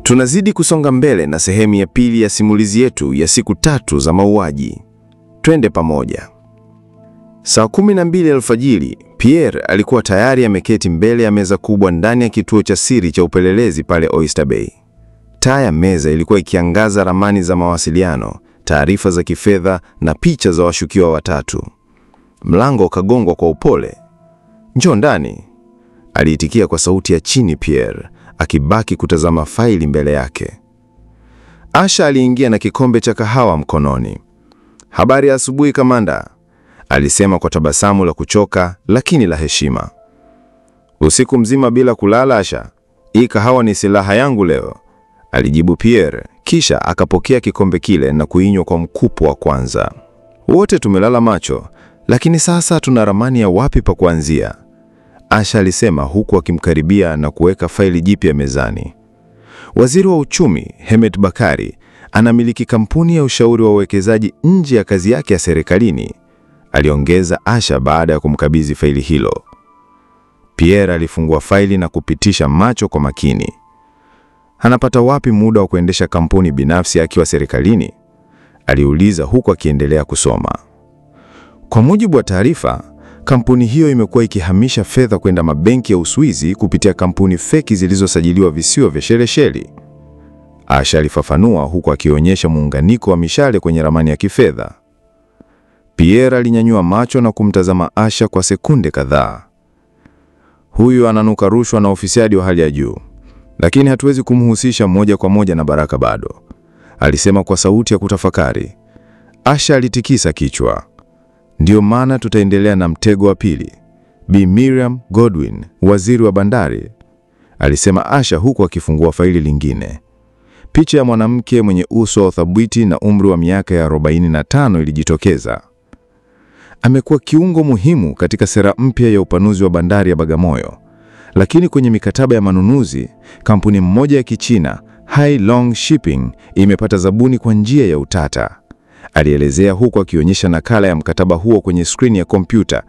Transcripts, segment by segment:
Tunazidi kusonga mbele na sehemu ya pili ya simulizi yetu ya siku 3 za mauaji. Twende pamoja. Saa 12 alfajiri, Pierre alikuwa tayari ameketi mbele ya meza kubwa ndani ya kituo cha siri cha upelelezi pale Oyster Bay. Taa ya meza ilikuwa ikiangaza ramani za mawasiliano, taarifa za kifedha na picha za washukiwa watatu. Mlango ukagongwa kwa upole. "Njoo ndani," aliitikia kwa sauti ya chini Pierre, akibaki kutazama faili mbele yake. Asha aliingia na kikombe cha kahawa mkononi. "Habari ya asubuhi kamanda," alisema kwa tabasamu la kuchoka lakini la heshima. "Usiku mzima bila kulala Asha? Hii kahawa ni silaha yangu leo," alijibu Pierre, kisha akapokea kikombe kile na kuinywa kwa mkupo wa kwanza. "Wote tumelala macho, lakini sasa tuna ramani ya wapi pa kuanzia," Asha alisema huku akimkaribia na kuweka faili jipya mezani. "Waziri wa uchumi, Hemed Bakari, anamiliki kampuni ya ushauri wa uwekezaji nje ya kazi yake ya serikalini," aliongeza Asha baada ya kumkabidhi faili hilo. Pierre alifungua faili na kupitisha macho kwa makini. "Anapata wapi muda wa kuendesha kampuni binafsi akiwa serikalini?" aliuliza huku akiendelea kusoma. "Kwa mujibu wa taarifa, kampuni hiyo imekuwa ikihamisha fedha kwenda mabenki ya Uswizi kupitia kampuni feki zilizosajiliwa visiwa vya Shelisheli," Asha alifafanua huku akionyesha muunganiko wa mishale kwenye ramani ya kifedha. Pierre alinyanyua macho na kumtazama Asha kwa sekunde kadhaa. "Huyu ananuka rushwa na ufisadi wa hali ya juu, lakini hatuwezi kumhusisha moja kwa moja na Baraka bado," alisema kwa sauti ya kutafakari. Asha alitikisa kichwa. "Ndio maana tutaendelea na mtego wa pili. Bi Miriam Godwin, waziri wa bandari," alisema Asha huku akifungua faili lingine. Picha ya mwanamke mwenye uso wa uthabiti na umri wa miaka ya 45 ilijitokeza. "Amekuwa kiungo muhimu katika sera mpya ya upanuzi wa bandari ya Bagamoyo, lakini kwenye mikataba ya manunuzi, kampuni mmoja ya Kichina, Hai Long Shipping, imepata zabuni kwa njia ya utata," alielezea huku akionyesha nakala ya mkataba huo kwenye skrini ya kompyuta.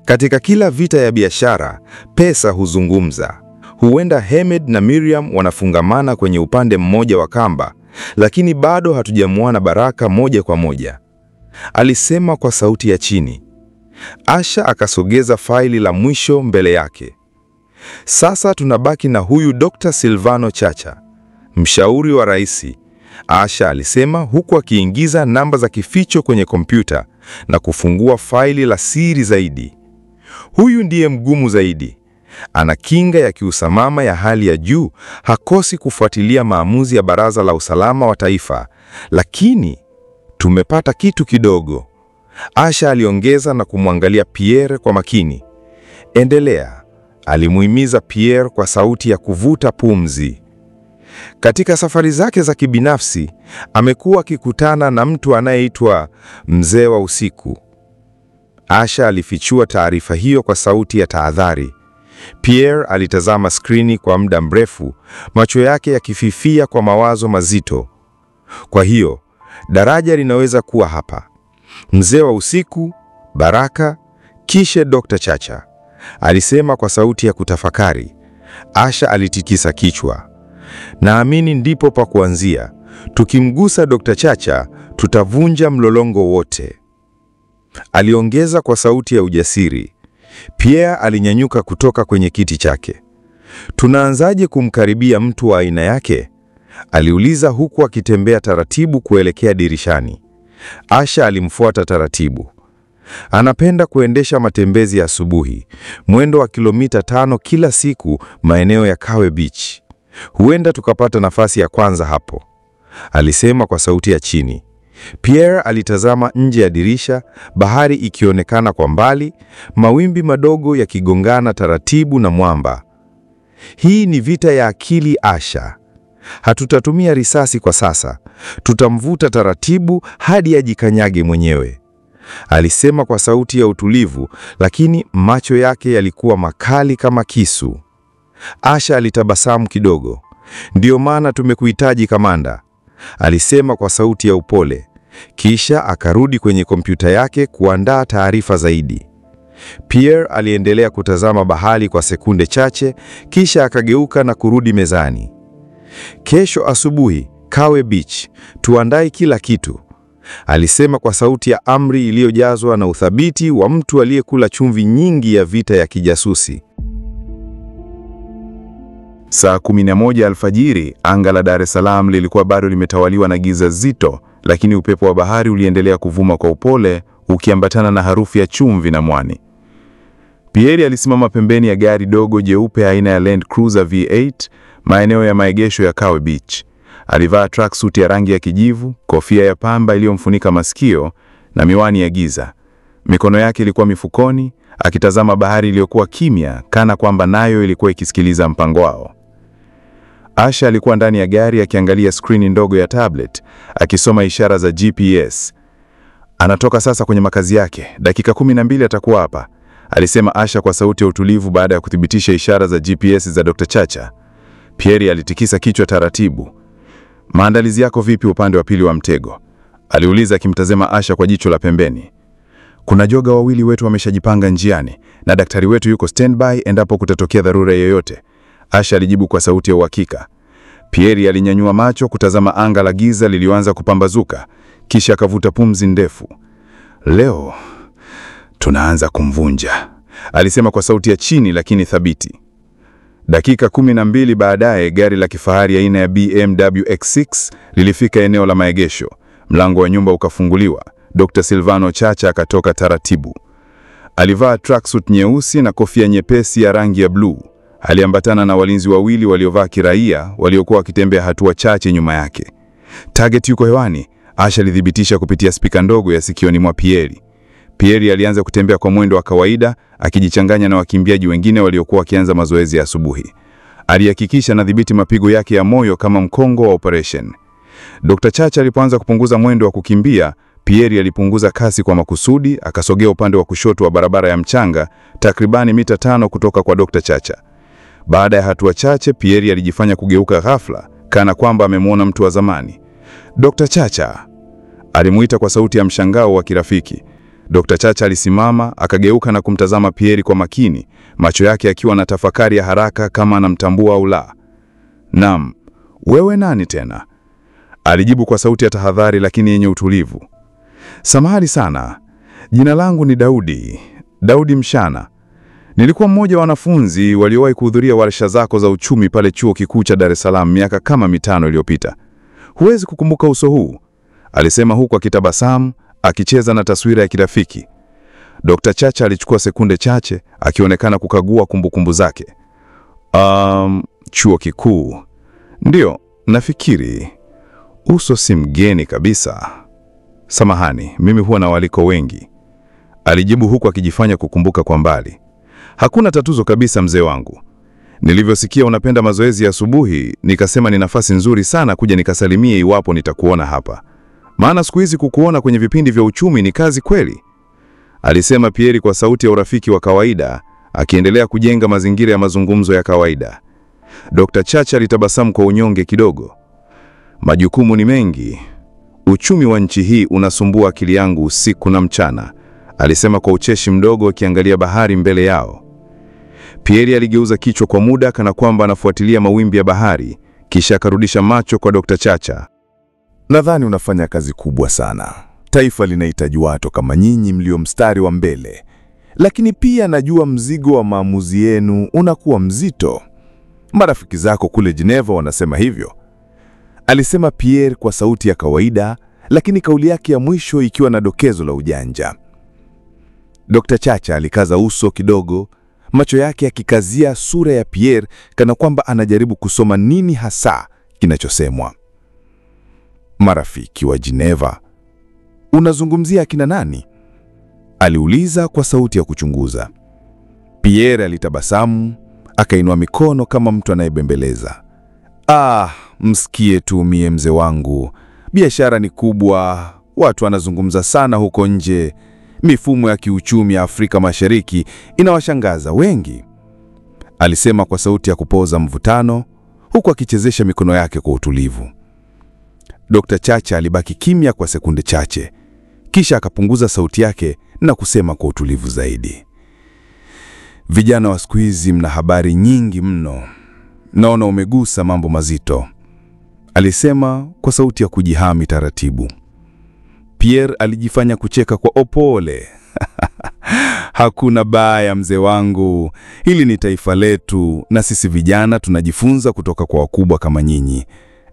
"Katika kila vita ya biashara, pesa huzungumza. Huenda Hemed na Miriam wanafungamana kwenye upande mmoja wa kamba, lakini bado hatujamuona Baraka moja kwa moja," alisema kwa sauti ya chini. Asha akasogeza faili la mwisho mbele yake. "Sasa tunabaki na huyu Dr. Silvano Chacha, mshauri wa rais," Asha alisema huku akiingiza namba za kificho kwenye kompyuta na kufungua faili la siri zaidi. "Huyu ndiye mgumu zaidi. Ana kinga ya kiusalama ya hali ya juu, hakosi kufuatilia maamuzi ya Baraza la Usalama wa Taifa, lakini tumepata kitu kidogo," Asha aliongeza na kumwangalia Pierre kwa makini. "Endelea," alimuhimiza Pierre kwa sauti ya kuvuta pumzi. "Katika safari zake za kibinafsi, amekuwa akikutana na mtu anayeitwa Mzee wa Usiku." Asha alifichua taarifa hiyo kwa sauti ya tahadhari. Pierre alitazama skrini kwa muda mrefu, macho yake yakififia kwa mawazo mazito. "Kwa hiyo, daraja linaweza kuwa hapa. Mzee wa Usiku, Baraka, kisha Dr. Chacha," alisema kwa sauti ya kutafakari. Asha alitikisa kichwa. "Naamini ndipo pa kuanzia. Tukimgusa Dr. Chacha, tutavunja mlolongo wote," aliongeza kwa sauti ya ujasiri. Pierre alinyanyuka kutoka kwenye kiti chake. "Tunaanzaje kumkaribia mtu wa aina yake?" aliuliza huku akitembea taratibu kuelekea dirishani. Asha alimfuata taratibu. "Anapenda kuendesha matembezi ya asubuhi, mwendo wa kilomita 5 kila siku maeneo ya Kawe Beach. Huenda tukapata nafasi ya kwanza hapo," alisema kwa sauti ya chini. Pierre alitazama nje ya dirisha, bahari ikionekana kwa mbali, mawimbi madogo yakigongana taratibu na mwamba. "Hii ni vita ya akili Asha. Hatutatumia risasi kwa sasa. Tutamvuta taratibu hadi ajikanyage mwenyewe," alisema kwa sauti ya utulivu, lakini macho yake yalikuwa makali kama kisu. Asha alitabasamu kidogo. "Ndio maana tumekuhitaji kamanda," alisema kwa sauti ya upole. Kisha akarudi kwenye kompyuta yake kuandaa taarifa zaidi. Pierre aliendelea kutazama bahari kwa sekunde chache, kisha akageuka na kurudi mezani. Kesho asubuhi, Kawe Beach, tuandae kila kitu, alisema kwa sauti ya amri iliyojazwa na uthabiti wa mtu aliyekula chumvi nyingi ya vita ya kijasusi. Saa 11 alfajiri, anga la Dar es Salaam lilikuwa bado limetawaliwa na giza zito, lakini upepo wa bahari uliendelea kuvuma kwa upole, ukiambatana na harufu ya chumvi na mwani. Pierre alisimama pembeni ya gari dogo jeupe aina ya Land Cruiser V8, maeneo ya maegesho ya Kawe Beach. Alivaa tracksuit ya rangi ya kijivu, kofia ya pamba iliyomfunika masikio na miwani ya giza. Mikono yake ilikuwa mifukoni, akitazama bahari iliyokuwa kimya, kana kwamba nayo ilikuwa ikisikiliza mpango wao. Asha alikuwa ndani ya gari akiangalia skrini ndogo ya tablet, akisoma ishara za GPS. Anatoka sasa kwenye makazi yake, dakika 12 atakuwa hapa, alisema Asha kwa sauti ya utulivu baada ya kuthibitisha ishara za GPS za Dr. Chacha. Pierre alitikisa kichwa taratibu. Maandalizi yako vipi upande wa pili wa mtego? Aliuliza akimtazama Asha kwa jicho la pembeni. Kuna joga wawili wetu wameshajipanga njiani na daktari wetu yuko standby endapo kutatokea dharura yoyote, Asha alijibu kwa sauti ya uhakika. Pierre alinyanyua macho kutazama anga la giza lilioanza kupambazuka, kisha akavuta pumzi ndefu. Leo tunaanza kumvunja, alisema kwa sauti ya chini lakini thabiti. Dakika 12 baadaye, gari la kifahari aina ya BMW X6 lilifika eneo la maegesho. Mlango wa nyumba ukafunguliwa. Dr. Silvano Chacha akatoka taratibu. Alivaa tracksuit nyeusi na kofia nyepesi ya rangi ya bluu. Aliambatana na walinzi wawili waliovaa kiraia waliokuwa wakitembea hatua chache nyuma yake. Target yuko hewani, Asha alithibitisha kupitia spika ndogo ya sikioni mwa Pierre. Pierre alianza kutembea kwa mwendo wa kawaida, akijichanganya na wakimbiaji wengine waliokuwa wakianza mazoezi ya asubuhi. Alihakikisha anadhibiti mapigo yake ya moyo kama mkongo wa operation. Dr. Chacha alipoanza kupunguza mwendo wa kukimbia, Pierre alipunguza kasi kwa makusudi, akasogea upande wa kushoto wa barabara ya mchanga, takribani mita 5 kutoka kwa Dr. Chacha. Baada ya hatua chache, Pierre alijifanya kugeuka ghafla, kana kwamba amemwona mtu wa zamani. Dr. Chacha, alimuita kwa sauti ya mshangao wa kirafiki. Dr. Chacha alisimama, akageuka na kumtazama Pierre kwa makini, macho yake akiwa na tafakari ya haraka kama anamtambua au la. Naam, wewe nani tena? Alijibu kwa sauti ya tahadhari lakini yenye utulivu. Samahani sana, jina langu ni Daudi Mshana. Nilikuwa mmoja wa wanafunzi waliowahi kuhudhuria warsha zako za uchumi pale chuo kikuu cha Dar es Salaam miaka kama 5 iliyopita. Huwezi kukumbuka uso huu? Alisema huku akitabasamu, akicheza na taswira ya kirafiki. Dr. Chacha alichukua sekunde chache, akionekana kukagua kumbukumbu zake. Chuo kikuu. Ndio, nafikiri. Uso si mgeni kabisa. Samahani, mimi huwa na waliko wengi. Alijibu huku akijifanya kukumbuka kwa mbali. Hakuna tatizo kabisa mzee wangu. Nilivyosikia unapenda mazoezi ya asubuhi, nikasema ni nafasi nzuri sana kuja nikasalimie iwapo nitakuona hapa. Maana siku hizi kukuona kwenye vipindi vya uchumi ni kazi kweli, alisema Pierre kwa sauti ya urafiki wa kawaida, akiendelea kujenga mazingira ya mazungumzo ya kawaida. Dr. Chacha alitabasamu kwa unyonge kidogo. Majukumu ni mengi. Uchumi wa nchi hii unasumbua akili yangu usiku na mchana, alisema kwa ucheshi mdogo akiangalia bahari mbele yao. Pierre aligeuza kichwa kwa muda kana kwamba anafuatilia mawimbi ya bahari, kisha akarudisha macho kwa Dr. Chacha. Nadhani unafanya kazi kubwa sana. Taifa linahitaji watu kama nyinyi mlio mstari wa mbele. Lakini pia najua mzigo wa maamuzi yenu unakuwa mzito. Marafiki zako kule Geneva wanasema hivyo, alisema Pierre kwa sauti ya kawaida, lakini kauli yake ya mwisho ikiwa na dokezo la ujanja. Dr. Chacha alikaza uso kidogo, macho yake yakikazia sura ya Pierre kana kwamba anajaribu kusoma nini hasa kinachosemwa. Marafiki wa Geneva? Unazungumzia akina nani? Aliuliza kwa sauti ya kuchunguza. Pierre alitabasamu, akainua mikono kama mtu anayebembeleza. Msikie tu mie mzee wangu. Biashara ni kubwa, watu wanazungumza sana huko nje. Mifumo ya kiuchumi ya Afrika Mashariki inawashangaza wengi, alisema kwa sauti ya kupoza mvutano, huku akichezesha mikono yake kwa utulivu. Dr. Chacha alibaki kimya kwa sekunde chache, kisha akapunguza sauti yake na kusema kwa utulivu zaidi. Vijana wa siku hizi mna habari nyingi mno. Naona umegusa mambo mazito. alisema kwa sauti ya kujihami taratibu. Pierre alijifanya kucheka kwa upole. Hakuna baya mzee wangu, hili ni taifa letu na sisi vijana tunajifunza kutoka kwa wakubwa kama nyinyi.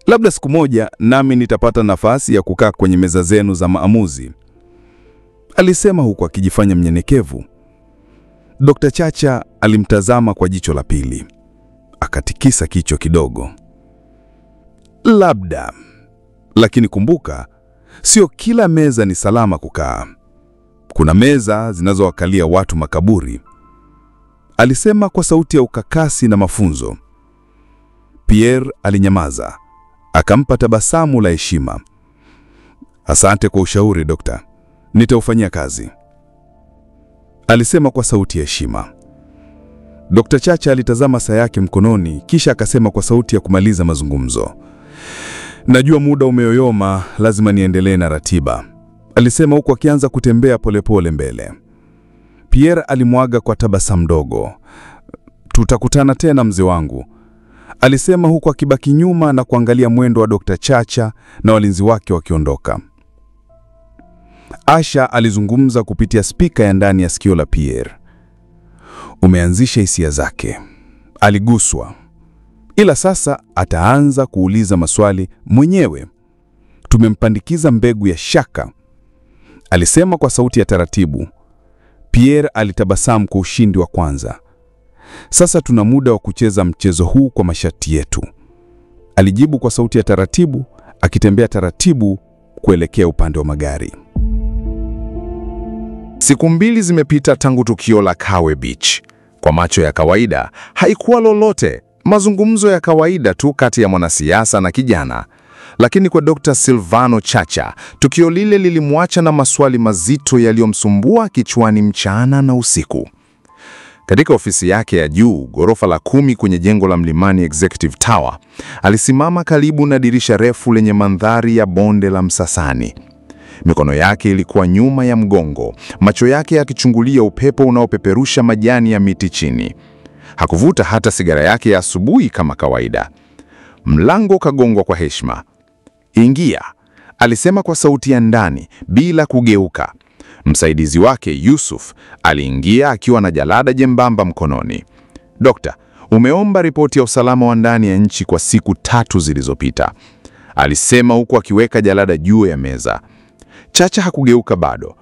Labda siku moja nami nitapata nafasi ya kukaa kwenye meza zenu za maamuzi, alisema huku akijifanya mnyenyekevu. Dr. Chacha alimtazama kwa jicho la pili, akatikisa kichwa kidogo. Labda, lakini kumbuka, sio kila meza ni salama kukaa. Kuna meza zinazowakalia watu makaburi, alisema kwa sauti ya ukakasi na mafunzo. Pierre alinyamaza, akampa tabasamu la heshima. Asante kwa ushauri dokta, nitaufanyia kazi, alisema kwa sauti ya heshima. Dr. Chacha alitazama saa yake mkononi, kisha akasema kwa sauti ya kumaliza mazungumzo. Najua muda umeyoyoma, lazima niendelee na ratiba, alisema huku akianza kutembea polepole mbele. Pierre alimwaga kwa tabasamu dogo. Tutakutana tena mzee wangu, alisema huku akibaki nyuma na kuangalia mwendo wa Dr. Chacha na walinzi wake wakiondoka. Asha alizungumza kupitia spika ya ndani ya sikio la Pierre. Umeanzisha hisia zake, aliguswa. Ila sasa ataanza kuuliza maswali mwenyewe. Tumempandikiza mbegu ya shaka, alisema kwa sauti ya taratibu. Pierre alitabasamu kwa ushindi wa kwanza. Sasa tuna muda wa kucheza mchezo huu kwa masharti yetu, alijibu kwa sauti ya taratibu, akitembea taratibu kuelekea upande wa magari. Siku 2 zimepita tangu tukio la Kawe Beach. Kwa macho ya kawaida, haikuwa lolote, mazungumzo ya kawaida tu kati ya mwanasiasa na kijana. Lakini kwa Dr. Silvano Chacha, tukio lile lilimwacha na maswali mazito yaliyomsumbua kichwani mchana na usiku. Katika ofisi yake ya juu, ghorofa la 10 kwenye jengo la Mlimani Executive Tower, alisimama karibu na dirisha refu lenye mandhari ya bonde la Msasani. Mikono yake ilikuwa nyuma ya mgongo, macho yake yakichungulia upepo unaopeperusha majani ya miti chini. Hakuvuta hata sigara yake ya asubuhi kama kawaida. Mlango kagongwa kwa heshima. Ingia, alisema kwa sauti ya ndani bila kugeuka. Msaidizi wake Yusuf aliingia akiwa na jalada jembamba mkononi. Dokta, umeomba ripoti ya usalama wa ndani ya nchi kwa siku 3 zilizopita, alisema huku akiweka jalada juu ya meza. Chacha hakugeuka bado.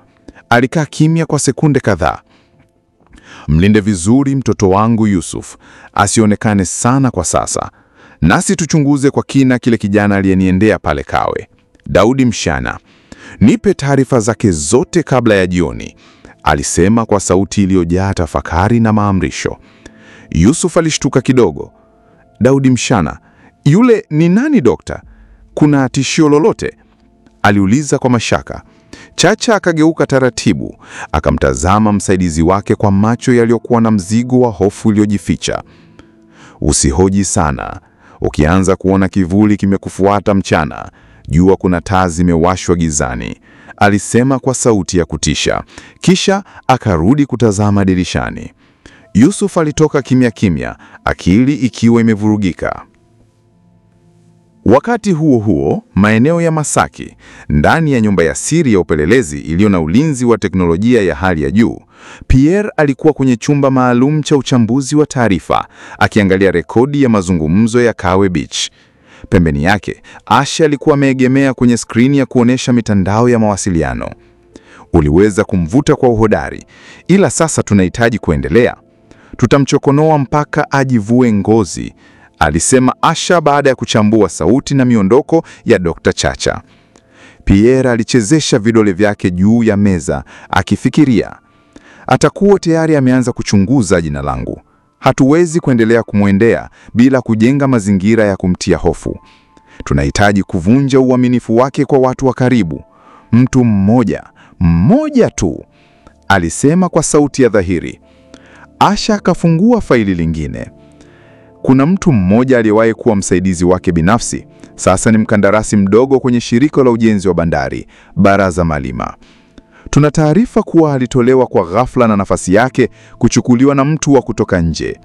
Alikaa kimya kwa sekunde kadhaa. Mlinde vizuri mtoto wangu Yusuf, asionekane sana kwa sasa. Nasi tuchunguze kwa kina kile kijana aliyeniendea pale Kawe, Daudi Mshana. Nipe taarifa zake zote kabla ya jioni, alisema kwa sauti iliyojaa tafakari na maamrisho. Yusuf alishtuka kidogo. Daudi Mshana? Yule ni nani dokta? Kuna tishio lolote? Aliuliza kwa mashaka. Chacha akageuka taratibu, akamtazama msaidizi wake kwa macho yaliyokuwa na mzigo wa hofu iliyojificha. Usihoji sana. Ukianza kuona kivuli kimekufuata mchana, jua kuna taa zimewashwa gizani, alisema kwa sauti ya kutisha. Kisha akarudi kutazama dirishani. Yusuf alitoka kimya kimya, akili ikiwa imevurugika. Wakati huo huo, maeneo ya Masaki, ndani ya nyumba ya siri ya upelelezi iliyo na ulinzi wa teknolojia ya hali ya juu, Pierre alikuwa kwenye chumba maalum cha uchambuzi wa taarifa, akiangalia rekodi ya mazungumzo ya Kawe Beach. Pembeni yake, Asha alikuwa ameegemea kwenye skrini ya kuonesha mitandao ya mawasiliano. Uliweza kumvuta kwa uhodari, ila sasa tunahitaji kuendelea. Tutamchokonoa mpaka ajivue ngozi, alisema Asha baada ya kuchambua sauti na miondoko ya Dr. Chacha. Pierre alichezesha vidole vyake juu ya meza, akifikiria. Atakuwa tayari ameanza kuchunguza jina langu. Hatuwezi kuendelea kumwendea bila kujenga mazingira ya kumtia hofu. Tunahitaji kuvunja uaminifu wake kwa watu wa karibu. Mtu mmoja tu, alisema kwa sauti ya dhahiri. Asha akafungua faili lingine. Kuna mtu mmoja aliyewahi kuwa msaidizi wake binafsi, sasa ni mkandarasi mdogo kwenye shirika la ujenzi wa bandari, Baraza Malima. Tuna taarifa kuwa alitolewa kwa ghafla na nafasi yake kuchukuliwa na mtu wa kutoka nje.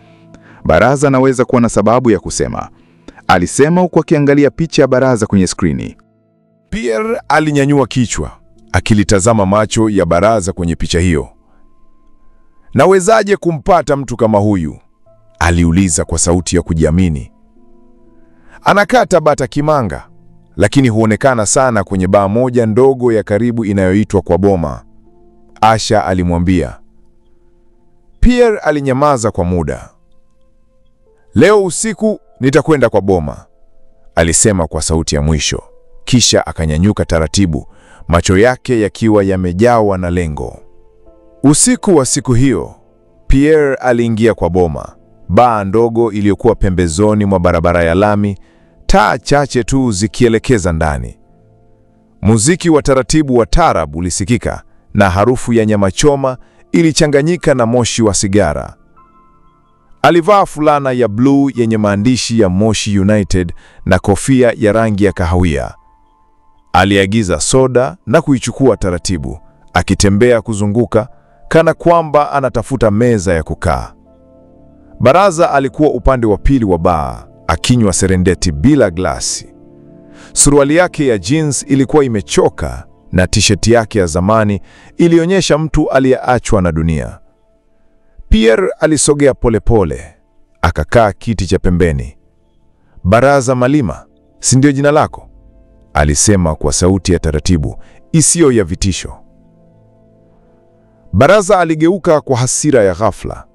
Baraza anaweza kuwa na sababu ya kusema. alisema huku akiangalia picha ya baraza kwenye skrini. Pierre alinyanyua kichwa, akilitazama macho ya baraza kwenye picha hiyo. Nawezaje kumpata mtu kama huyu? Aliuliza kwa sauti ya kujiamini. Anakaa Tabata Kimanga, lakini huonekana sana kwenye baa moja ndogo ya karibu inayoitwa Kwa Boma, Asha alimwambia. Pierre alinyamaza kwa muda. Leo usiku nitakwenda Kwa Boma, alisema kwa sauti ya mwisho, kisha akanyanyuka taratibu, macho yake yakiwa yamejawa na lengo. Usiku wa siku hiyo, Pierre aliingia Kwa Boma, baa ndogo iliyokuwa pembezoni mwa barabara ya lami, taa chache tu zikielekeza ndani. Muziki wa taratibu wa taarab ulisikika na harufu ya nyama choma ilichanganyika na moshi wa sigara. Alivaa fulana ya bluu yenye maandishi ya Moshi United na kofia ya rangi ya kahawia. Aliagiza soda na kuichukua taratibu, akitembea kuzunguka kana kwamba anatafuta meza ya kukaa. Baraza alikuwa upande wa pili wa baa, akinywa Serengeti bila glasi. Suruali yake ya jeans ilikuwa imechoka na t-shirt yake ya zamani ilionyesha mtu aliyeachwa na dunia. Pierre alisogea polepole, akakaa kiti cha pembeni. Baraza Malima, si ndio jina lako? Alisema kwa sauti ya taratibu, isiyo ya vitisho. Baraza aligeuka kwa hasira ya ghafla.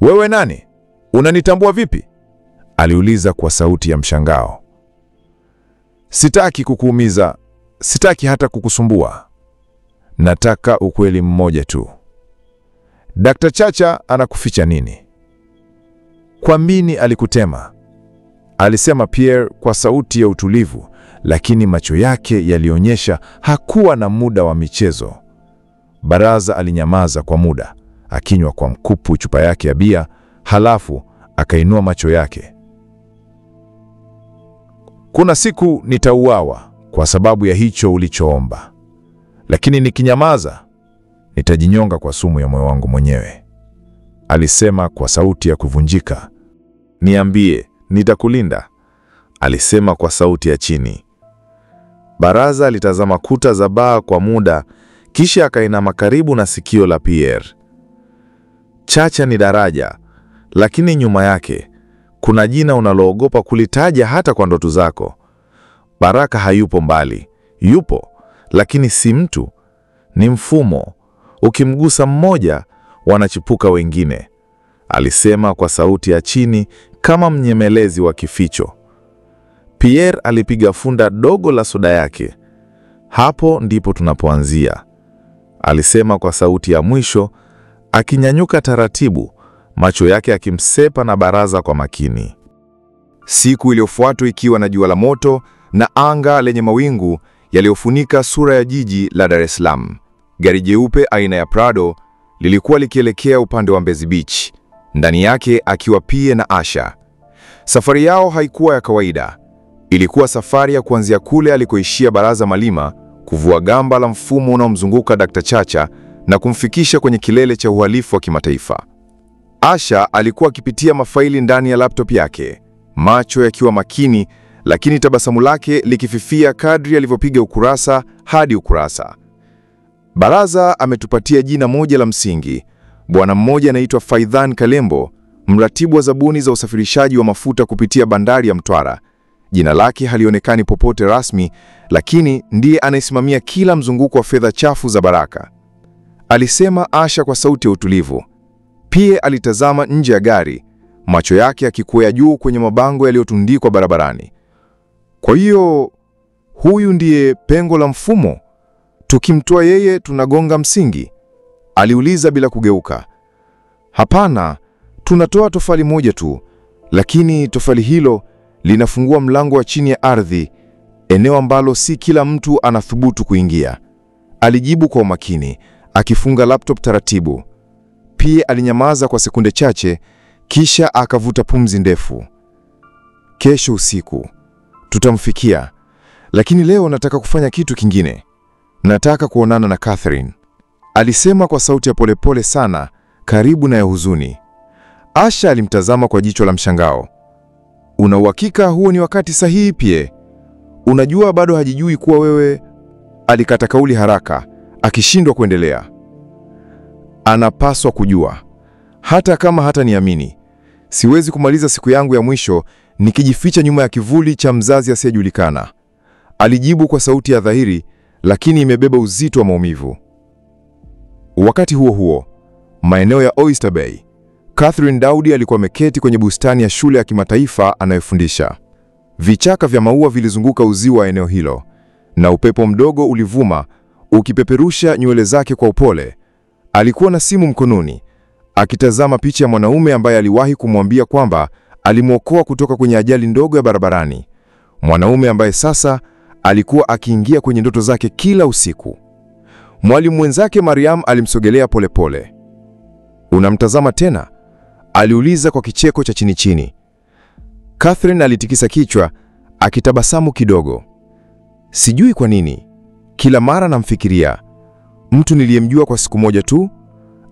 Wewe nani? Unanitambua vipi? Aliuliza kwa sauti ya mshangao. Sitaki kukuumiza, sitaki hata kukusumbua. Nataka ukweli mmoja tu. Dr. Chacha anakuficha nini? Kwa nini alikutema? Alisema Pierre kwa sauti ya utulivu, lakini macho yake yalionyesha hakuwa na muda wa michezo. Baraza alinyamaza kwa muda, akinywa kwa mkupu chupa yake ya bia, halafu akainua macho yake. Kuna siku nitauawa kwa sababu ya hicho ulichoomba, lakini nikinyamaza nitajinyonga kwa sumu ya moyo wangu mwenyewe, alisema kwa sauti ya kuvunjika. Niambie, nitakulinda, alisema kwa sauti ya chini. Baraza alitazama kuta za baa kwa muda, kisha akainama karibu na sikio la Pierre. Chacha ni daraja, lakini nyuma yake kuna jina unaloogopa kulitaja hata kwa ndoto zako. Baraka hayupo mbali, yupo, lakini si mtu, ni mfumo. Ukimgusa mmoja, wanachipuka wengine, alisema kwa sauti ya chini kama mnyemelezi wa kificho. Pierre alipiga funda dogo la soda yake. Hapo ndipo tunapoanzia, alisema kwa sauti ya mwisho, akinyanyuka taratibu, macho yake akimsepa na baraza kwa makini. Siku iliyofuata ikiwa na jua la moto na anga lenye mawingu yaliyofunika sura ya jiji la Dar es Salaam. Gari jeupe aina ya Prado lilikuwa likielekea upande wa Mbezi Beach, ndani yake akiwa Pierre na Asha. Safari yao haikuwa ya kawaida. Ilikuwa safari ya kuanzia kule alikoishia Baraza Malima, kuvua gamba la mfumo unaomzunguka Dr. Chacha na kumfikisha kwenye kilele cha uhalifu wa kimataifa. Asha alikuwa akipitia mafaili ndani ya laptop yake, macho yakiwa makini, lakini tabasamu lake likififia kadri alivyopiga ukurasa hadi ukurasa. Baraza ametupatia jina moja la msingi. Bwana mmoja anaitwa Faidhan Kalembo, mratibu wa zabuni za usafirishaji wa mafuta kupitia bandari ya Mtwara. Jina lake halionekani popote rasmi, lakini ndiye anayesimamia kila mzunguko wa fedha chafu za Baraka, alisema Asha kwa sauti ya utulivu. Pia alitazama nje ya gari, macho yake yakikwea juu kwenye mabango yaliyotundikwa barabarani. Kwa hiyo, huyu ndiye pengo la mfumo? Tukimtoa yeye tunagonga msingi? Aliuliza bila kugeuka. Hapana, tunatoa tofali moja tu, lakini tofali hilo linafungua mlango wa chini ya ardhi, eneo ambalo si kila mtu anathubutu kuingia, alijibu kwa umakini, akifunga laptop taratibu. Pia alinyamaza kwa sekunde chache, kisha akavuta pumzi ndefu. Kesho usiku tutamfikia, lakini leo nataka kufanya kitu kingine. Nataka kuonana na Catherine, alisema kwa sauti ya polepole sana, karibu na ya huzuni. Asha alimtazama kwa jicho la mshangao. Una uhakika huo ni wakati sahihi pia? Unajua bado hajijui kuwa wewe... Alikata kauli haraka, akishindwa kuendelea. Anapaswa kujua. Hata kama hataniamini, siwezi kumaliza siku yangu ya mwisho nikijificha nyuma ya kivuli cha mzazi asiyejulikana. Alijibu kwa sauti ya dhahiri, lakini imebeba uzito wa maumivu. Wakati huo huo, maeneo ya Oyster Bay, Catherine Daudi alikuwa ameketi kwenye bustani ya shule ya kimataifa anayofundisha. Vichaka vya maua vilizunguka uzio wa eneo hilo, na upepo mdogo ulivuma ukipeperusha nywele zake kwa upole. Alikuwa na simu mkononi, akitazama picha ya mwanaume ambaye aliwahi kumwambia kwamba alimwokoa kutoka kwenye ajali ndogo ya barabarani. Mwanaume ambaye sasa alikuwa akiingia kwenye ndoto zake kila usiku. Mwalimu mwenzake Mariam alimsogelea polepole. "Unamtazama tena?" aliuliza kwa kicheko cha chini chini. Catherine alitikisa kichwa, akitabasamu kidogo. "Sijui kwa nini. Kila mara namfikiria. Mtu niliyemjua kwa siku moja tu,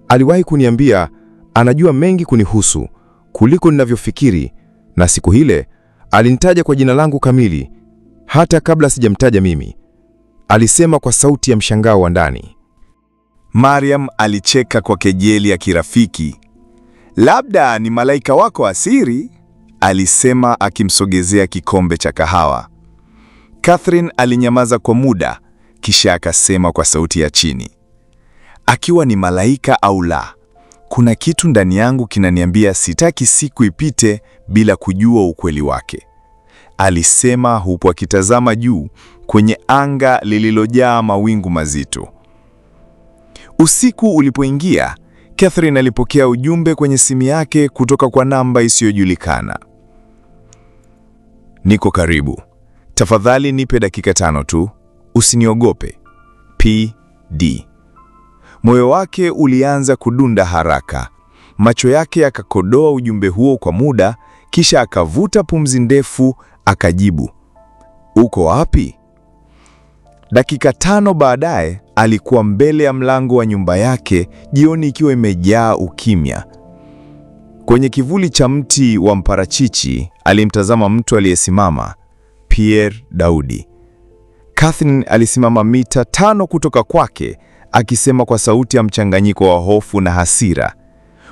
aliwahi kuniambia anajua mengi kunihusu kuliko ninavyofikiri, na siku ile alinitaja kwa jina langu kamili hata kabla sijamtaja mimi," alisema kwa sauti ya mshangao wa ndani. Mariam alicheka kwa kejeli ya kirafiki. "Labda ni malaika wako asiri," alisema akimsogezea kikombe cha kahawa. Catherine alinyamaza kwa muda, kisha akasema kwa sauti ya chini, "Akiwa ni malaika au la, kuna kitu ndani yangu kinaniambia sitaki siku ipite bila kujua ukweli wake," alisema huku akitazama juu kwenye anga lililojaa mawingu mazito. Usiku ulipoingia, Catherine alipokea ujumbe kwenye simu yake kutoka kwa namba isiyojulikana. "Niko karibu. Tafadhali nipe dakika 5 tu. Usiniogope. PD." Moyo wake ulianza kudunda haraka. Macho yake yakakodoa ujumbe huo kwa muda, kisha akavuta pumzi ndefu, akajibu, "Uko wapi?" Dakika 5 baadaye, alikuwa mbele ya mlango wa nyumba yake, jioni ikiwa imejaa ukimya. Kwenye kivuli cha mti wa mparachichi, alimtazama mtu aliyesimama, Pierre Daudi. Catherine alisimama mita 5 kutoka kwake, akisema kwa sauti ya mchanganyiko wa hofu na hasira,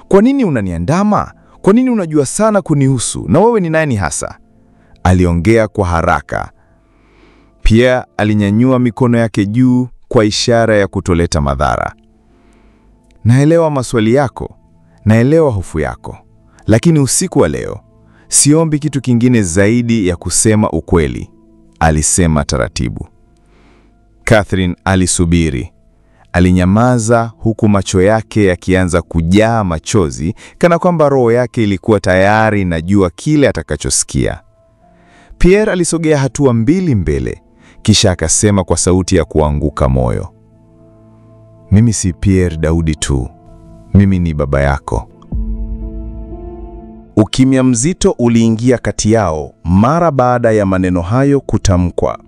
"Kwa nini unaniandama? Kwa nini unajua sana kunihusu? Na wewe ni nani hasa?" Aliongea kwa haraka. Pierre alinyanyua mikono yake juu kwa ishara ya kutoleta madhara. "Naelewa maswali yako, naelewa hofu yako, lakini usiku wa leo siombi kitu kingine zaidi ya kusema ukweli," alisema taratibu. Catherine alisubiri. Alinyamaza huku macho yake yakianza kujaa machozi, kana kwamba roho yake ilikuwa tayari inajua kile atakachosikia. Pierre alisogea hatua 2 mbele, kisha akasema kwa sauti ya kuanguka moyo, "Mimi si Pierre Daudi tu. Mimi ni baba yako." Ukimya mzito uliingia kati yao mara baada ya maneno hayo kutamkwa.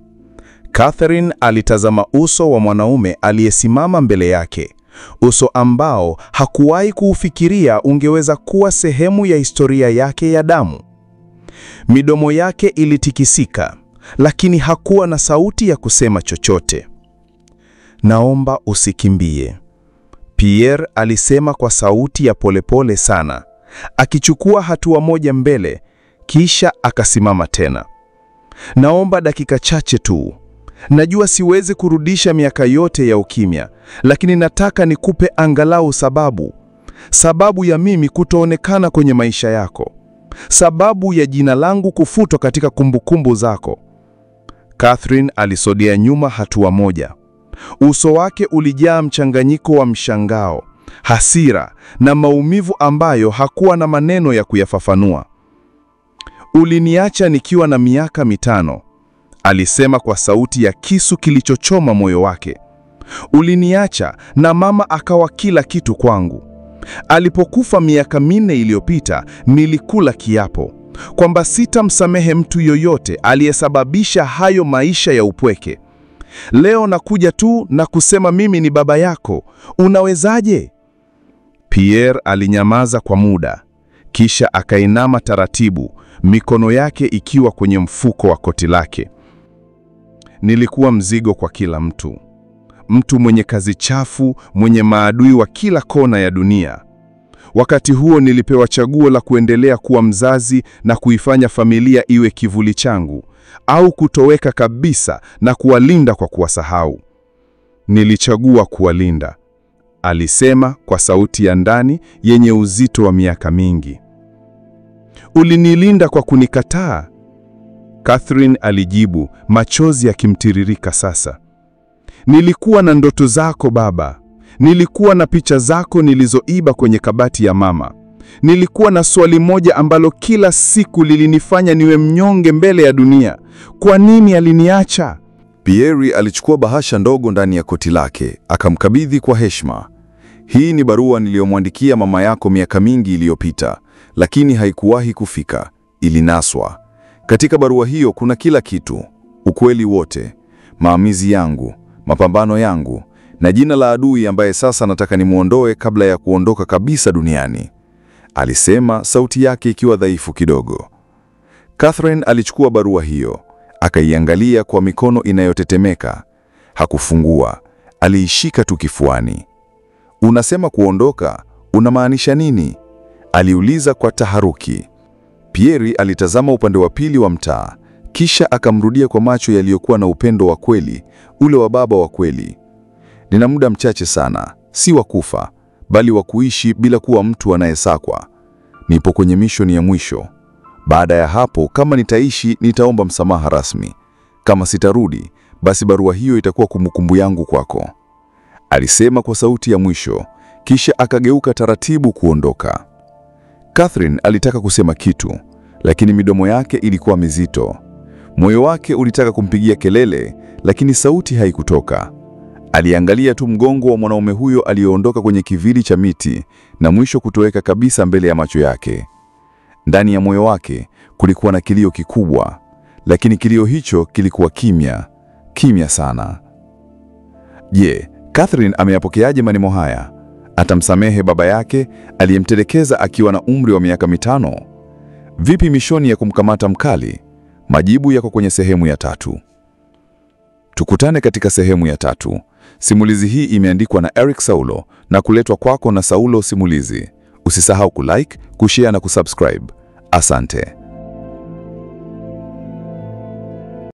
Catherine alitazama uso wa mwanaume aliyesimama mbele yake, uso ambao hakuwahi kuufikiria ungeweza kuwa sehemu ya historia yake ya damu. Midomo yake ilitikisika, lakini hakuwa na sauti ya kusema chochote. "Naomba usikimbie," Pierre alisema kwa sauti ya polepole sana, akichukua hatua moja mbele, kisha akasimama tena. "Naomba dakika chache tu. Najua siwezi kurudisha miaka yote ya ukimya, lakini nataka nikupe angalau sababu ya mimi kutoonekana kwenye maisha yako, sababu ya jina langu kufutwa katika kumbukumbu zako." Catherine alisogea nyuma hatua moja. Uso wake ulijaa mchanganyiko wa mshangao, hasira na maumivu ambayo hakuwa na maneno ya kuyafafanua. "Uliniacha nikiwa na miaka 5, alisema kwa sauti ya kisu kilichochoma moyo wake. "Uliniacha na mama akawa kila kitu kwangu. Alipokufa miaka 4 iliyopita, nilikula kiapo kwamba sitamsamehe mtu yoyote aliyesababisha hayo maisha ya upweke. Leo nakuja tu na kusema mimi ni baba yako. Unawezaje?" Pierre alinyamaza kwa muda, kisha akainama taratibu, mikono yake ikiwa kwenye mfuko wa koti lake. Nilikuwa mzigo kwa kila mtu. Mtu mwenye kazi chafu, mwenye maadui wa kila kona ya dunia. Wakati huo nilipewa chaguo la kuendelea kuwa mzazi na kuifanya familia iwe kivuli changu, au kutoweka kabisa na kuwalinda kwa kuwasahau. Nilichagua kuwalinda, alisema kwa sauti ya ndani yenye uzito wa miaka mingi. Ulinilinda kwa kunikataa? Catherine alijibu, machozi yakimtiririka sasa. Nilikuwa na ndoto zako baba. Nilikuwa na picha zako nilizoiba kwenye kabati ya mama. Nilikuwa na swali moja ambalo kila siku lilinifanya niwe mnyonge mbele ya dunia. Kwa nini aliniacha? Pierre alichukua bahasha ndogo ndani ya koti lake, akamkabidhi kwa heshima. Hii ni barua niliyomwandikia mama yako miaka mingi iliyopita, lakini haikuwahi kufika. Ilinaswa. Katika barua hiyo kuna kila kitu, ukweli wote, maamuzi yangu, mapambano yangu, na jina la adui ambaye sasa nataka nimuondoe kabla ya kuondoka kabisa duniani, alisema, sauti yake ikiwa dhaifu kidogo. Catherine alichukua barua hiyo, akaiangalia kwa mikono inayotetemeka. Hakufungua, aliishika tu kifuani. Unasema kuondoka, unamaanisha nini? Aliuliza kwa taharuki. Pierre alitazama upande wa pili wa mtaa, kisha akamrudia kwa macho yaliyokuwa na upendo wa kweli, ule wa baba wa kweli. Nina muda mchache sana, si wa kufa, bali wa kuishi bila kuwa mtu anayesakwa. Nipo kwenye mishoni ya mwisho. Baada ya hapo, kama nitaishi, nitaomba msamaha rasmi. Kama sitarudi, basi barua hiyo itakuwa kumbukumbu yangu kwako, alisema kwa sauti ya mwisho, kisha akageuka taratibu kuondoka. Catherine alitaka kusema kitu, lakini midomo yake ilikuwa mizito. Moyo wake ulitaka kumpigia kelele, lakini sauti haikutoka. Aliangalia tu mgongo wa mwanaume huyo aliyeondoka kwenye kivuli cha miti na mwisho kutoweka kabisa mbele ya macho yake. Ndani ya moyo wake kulikuwa na kilio kikubwa, lakini kilio hicho kilikuwa kimya, kimya sana. Je, Catherine ameyapokeaje maneno haya? Atamsamehe baba yake aliyemtelekeza akiwa na umri wa miaka 5? Vipi mishoni ya kumkamata mkali? Majibu yako kwenye sehemu ya 3. Tukutane katika sehemu ya 3. Simulizi hii imeandikwa na Eric Saulo na kuletwa kwako na Saulo Simulizi. Usisahau kulike, kushare na kusubscribe. Asante.